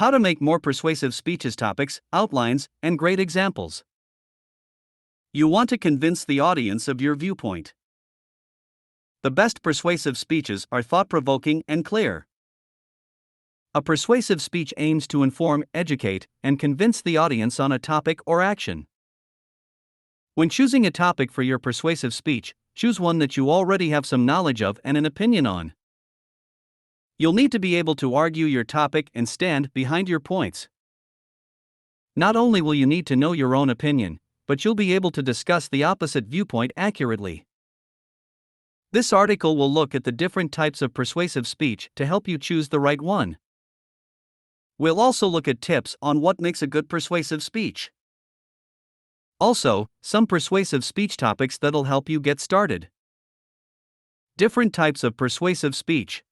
How to make more persuasive speeches: topics, outlines, and great examples. You want to convince the audience of your viewpoint. The best persuasive speeches are thought-provoking and clear. A persuasive speech aims to inform, educate, and convince the audience on a topic or action. When choosing a topic for your persuasive speech, choose one that you already have some knowledge of and an opinion on. You'll need to be able to argue your topic and stand behind your points. Not only will you need to know your own opinion, but you'll be able to discuss the opposite viewpoint accurately. This article will look at the different types of persuasive speech to help you choose the right one. We'll also look at tips on what makes a good persuasive speech. Also, some persuasive speech topics that'll help you get started. Different types of persuasive speech.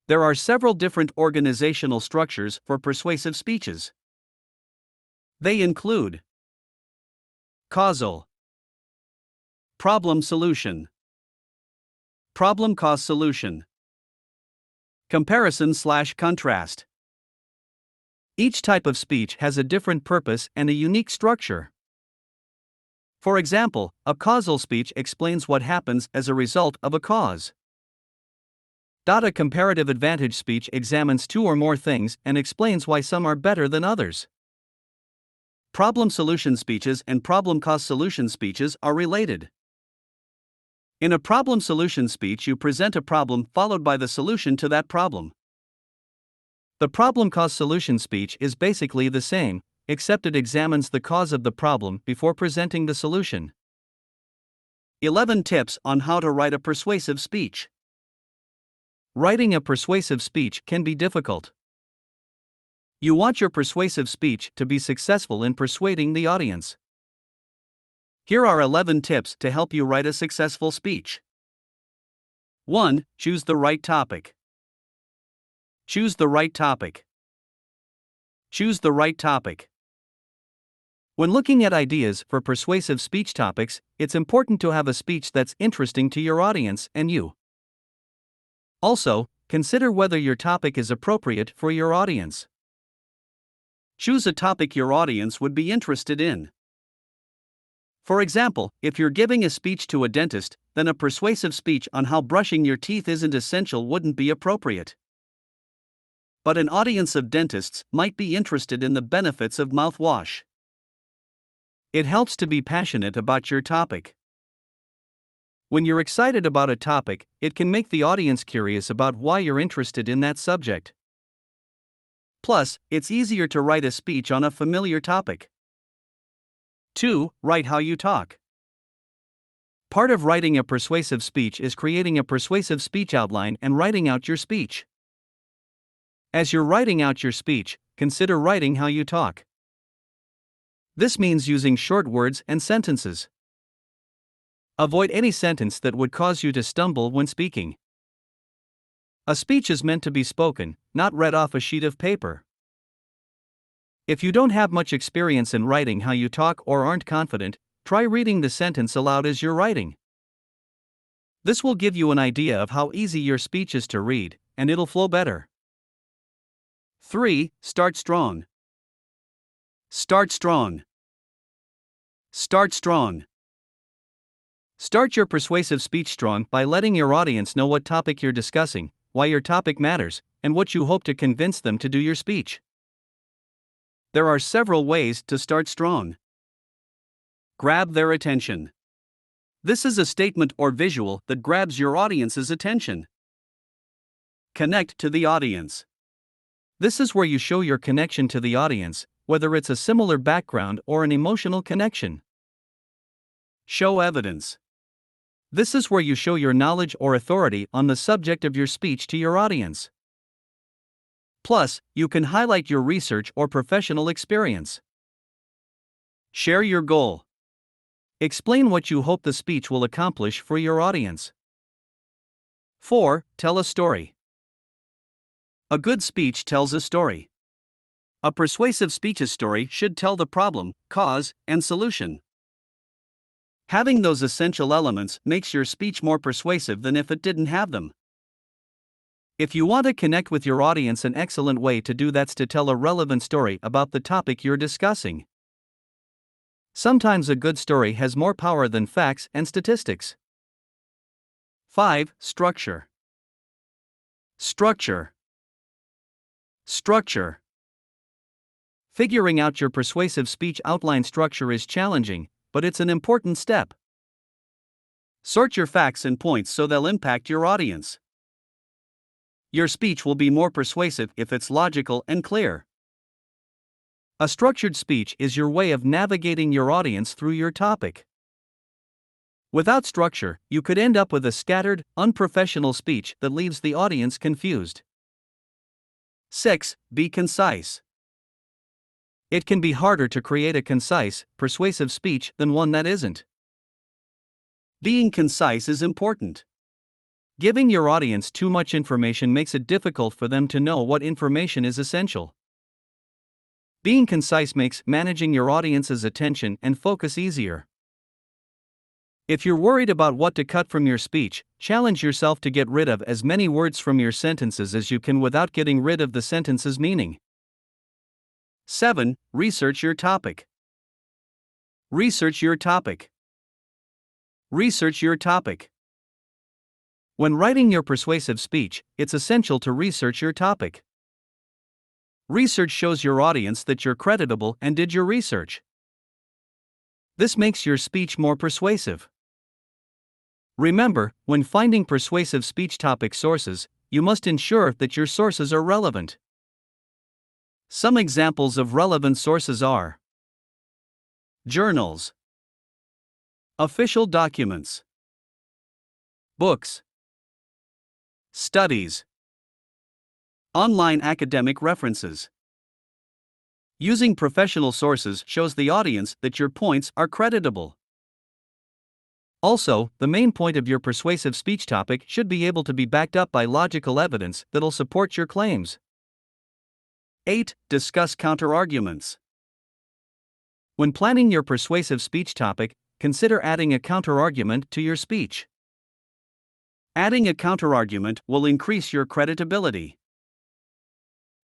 There are several different organizational structures for persuasive speeches. They include causal, problem-solution, problem-cause solution, comparison/contrast. Each type of speech has a different purpose and a unique structure. For example, a causal speech explains what happens as a result of a cause. A comparative advantage speech examines two or more things and explains why some are better than others. Problem-solution speeches and problem-cause solution speeches are related. In a problem-solution speech, you present a problem followed by the solution to that problem. The problem-cause solution speech is basically the same, except it examines the cause of the problem before presenting the solution. 11 tips on how to write a persuasive speech. Writing a persuasive speech can be difficult. You want your persuasive speech to be successful in persuading the audience. Here are 11 tips to help you write a successful speech. 1. Choose the right topic. Choose the right topic. Choose the right topic. When looking at ideas for persuasive speech topics, it's important to have a speech that's interesting to your audience and you. Also, consider whether your topic is appropriate for your audience. Choose a topic your audience would be interested in. For example, if you're giving a speech to a dentist, then a persuasive speech on how brushing your teeth isn't essential wouldn't be appropriate. But an audience of dentists might be interested in the benefits of mouthwash. It helps to be passionate about your topic. When you're excited about a topic, it can make the audience curious about why you're interested in that subject. Plus, it's easier to write a speech on a familiar topic. 2. Write how you talk. Part of writing a persuasive speech is creating a persuasive speech outline and writing out your speech. As you're writing out your speech, consider writing how you talk. This means using short words and sentences. Avoid any sentence that would cause you to stumble when speaking. A speech is meant to be spoken, not read off a sheet of paper. If you don't have much experience in writing how you talk or aren't confident, try reading the sentence aloud as you're writing. This will give you an idea of how easy your speech is to read, and it'll flow better. 3. Start strong. Start strong. Start strong. Start your persuasive speech strong by letting your audience know what topic you're discussing, why your topic matters, and what you hope to convince them to do your speech. There are several ways to start strong. Grab their attention. This is a statement or visual that grabs your audience's attention. Connect to the audience. This is where you show your connection to the audience, whether it's a similar background or an emotional connection. Show evidence. This is where you show your knowledge or authority on the subject of your speech to your audience. Plus, you can highlight your research or professional experience. Share your goal. Explain what you hope the speech will accomplish for your audience. 4. Tell a story. A good speech tells a story. A persuasive speech's story should tell the problem, cause, and solution. Having those essential elements makes your speech more persuasive than if it didn't have them. If you want to connect with your audience, an excellent way to do that's to tell a relevant story about the topic you're discussing. Sometimes a good story has more power than facts and statistics. 5. Structure. Structure. Structure. Figuring out your persuasive speech outline structure is challenging, but it's an important step. Sort your facts and points so they'll impact your audience. Your speech will be more persuasive if it's logical and clear. A structured speech is your way of navigating your audience through your topic. Without structure, you could end up with a scattered, unprofessional speech that leaves the audience confused. 6. Be concise. It can be harder to create a concise, persuasive speech than one that isn't. Being concise is important. Giving your audience too much information makes it difficult for them to know what information is essential. Being concise makes managing your audience's attention and focus easier. If you're worried about what to cut from your speech, challenge yourself to get rid of as many words from your sentences as you can without getting rid of the sentence's meaning. 7. Research your topic. Research your topic. Research your topic. When writing your persuasive speech, it's essential to research your topic. Research shows your audience that you're credible and did your research. This makes your speech more persuasive. Remember, when finding persuasive speech topic sources, you must ensure that your sources are relevant. Some examples of relevant sources are journals, official documents, books, studies, online academic references. Using professional sources shows the audience that your points are credible. Also, the main point of your persuasive speech topic should be able to be backed up by logical evidence that'll support your claims. 8. Discuss counterarguments. When planning your persuasive speech topic, consider adding a counterargument to your speech. Adding a counterargument will increase your credibility.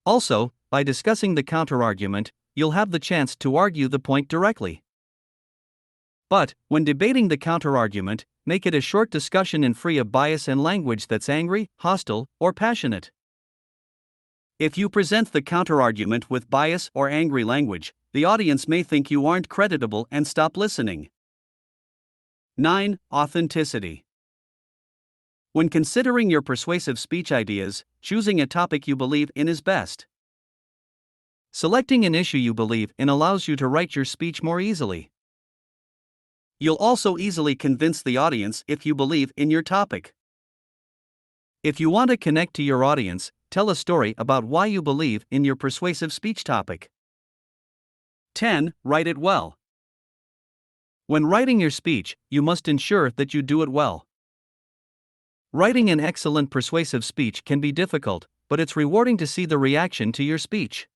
Also, by discussing the counterargument, you'll have the chance to argue the point directly. But, when debating the counterargument, make it a short discussion and free of bias and language that's angry, hostile, or passionate. If you present the counterargument with bias or angry language, the audience may think you aren't credible and stop listening. 9. Authenticity. When considering your persuasive speech ideas, choosing a topic you believe in is best. Selecting an issue you believe in allows you to write your speech more easily. You'll also easily convince the audience if you believe in your topic. If you want to connect to your audience, tell a story about why you believe in your persuasive speech topic. 10. Write it well. When writing your speech, you must ensure that you do it well. Writing an excellent persuasive speech can be difficult, but it's rewarding to see the reaction to your speech.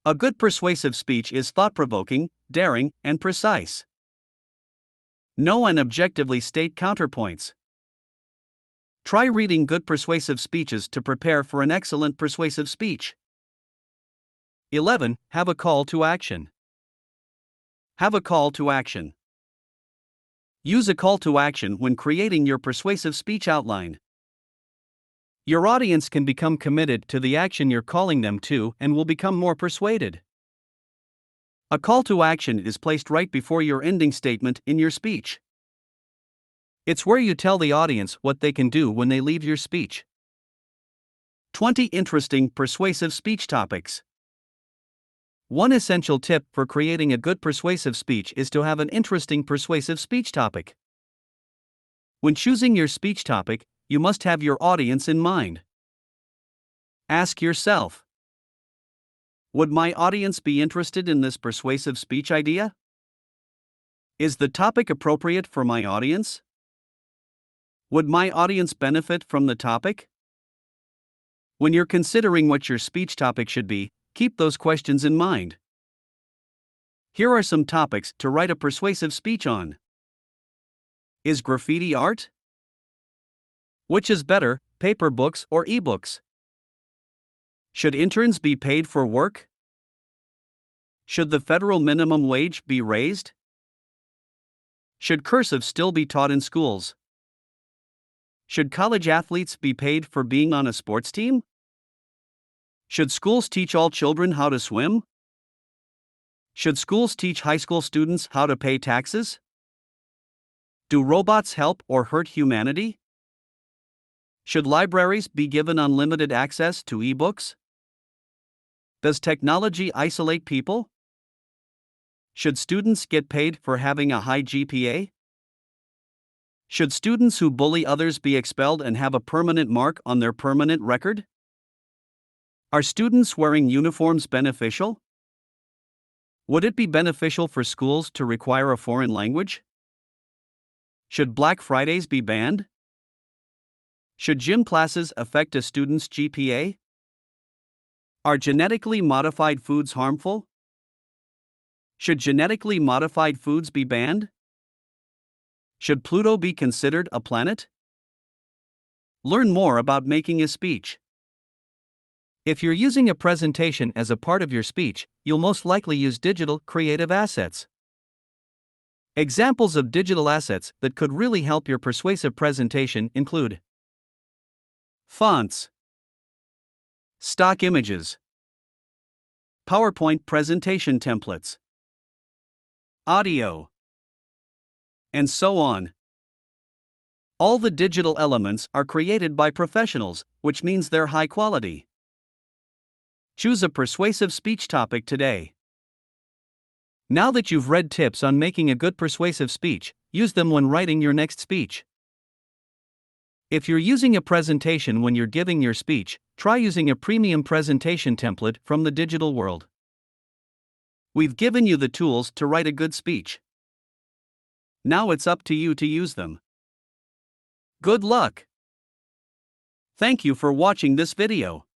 A good persuasive speech is thought-provoking, daring, and precise. Know and objectively state counterpoints. Try reading good persuasive speeches to prepare for an excellent persuasive speech. 11. Have a call to action. Have a call to action. Use a call to action when creating your persuasive speech outline. Your audience can become committed to the action you're calling them to and will become more persuaded. A call to action is placed right before your ending statement in your speech. It's where you tell the audience what they can do when they leave your speech. 20 interesting persuasive speech topics. One essential tip for creating a good persuasive speech is to have an interesting persuasive speech topic. When choosing your speech topic, you must have your audience in mind. Ask yourself, would my audience be interested in this persuasive speech idea? Is the topic appropriate for my audience? Would my audience benefit from the topic? When you're considering what your speech topic should be, keep those questions in mind. Here are some topics to write a persuasive speech on. Is graffiti art? Which is better, paper books, or ebooks? Should interns be paid for work? Should the federal minimum wage be raised? Should cursive still be taught in schools? Should college athletes be paid for being on a sports team? Should schools teach all children how to swim? Should schools teach high school students how to pay taxes? Do robots help or hurt humanity? Should libraries be given unlimited access to ebooks? Does technology isolate people? Should students get paid for having a high GPA? Should students who bully others be expelled and have a permanent mark on their permanent record? Are students wearing uniforms beneficial? Would it be beneficial for schools to require a foreign language? Should Black Fridays be banned? Should gym classes affect a student's GPA? Are genetically modified foods harmful? Should genetically modified foods be banned? Should Pluto be considered a planet? Learn more about making a speech. If you're using a presentation as a part of your speech, you'll most likely use digital creative assets. Examples of digital assets that could really help your persuasive presentation include fonts, stock images, PowerPoint presentation templates, audio, and so on. All the digital elements are created by professionals, which means they're high quality. Choose a persuasive speech topic today. Now that you've read tips on making a good persuasive speech, use them when writing your next speech. If you're using a presentation when you're giving your speech, try using a premium presentation template from the digital world. We've given you the tools to write a good speech. Now it's up to you to use them. Good luck! Thank you for watching this video.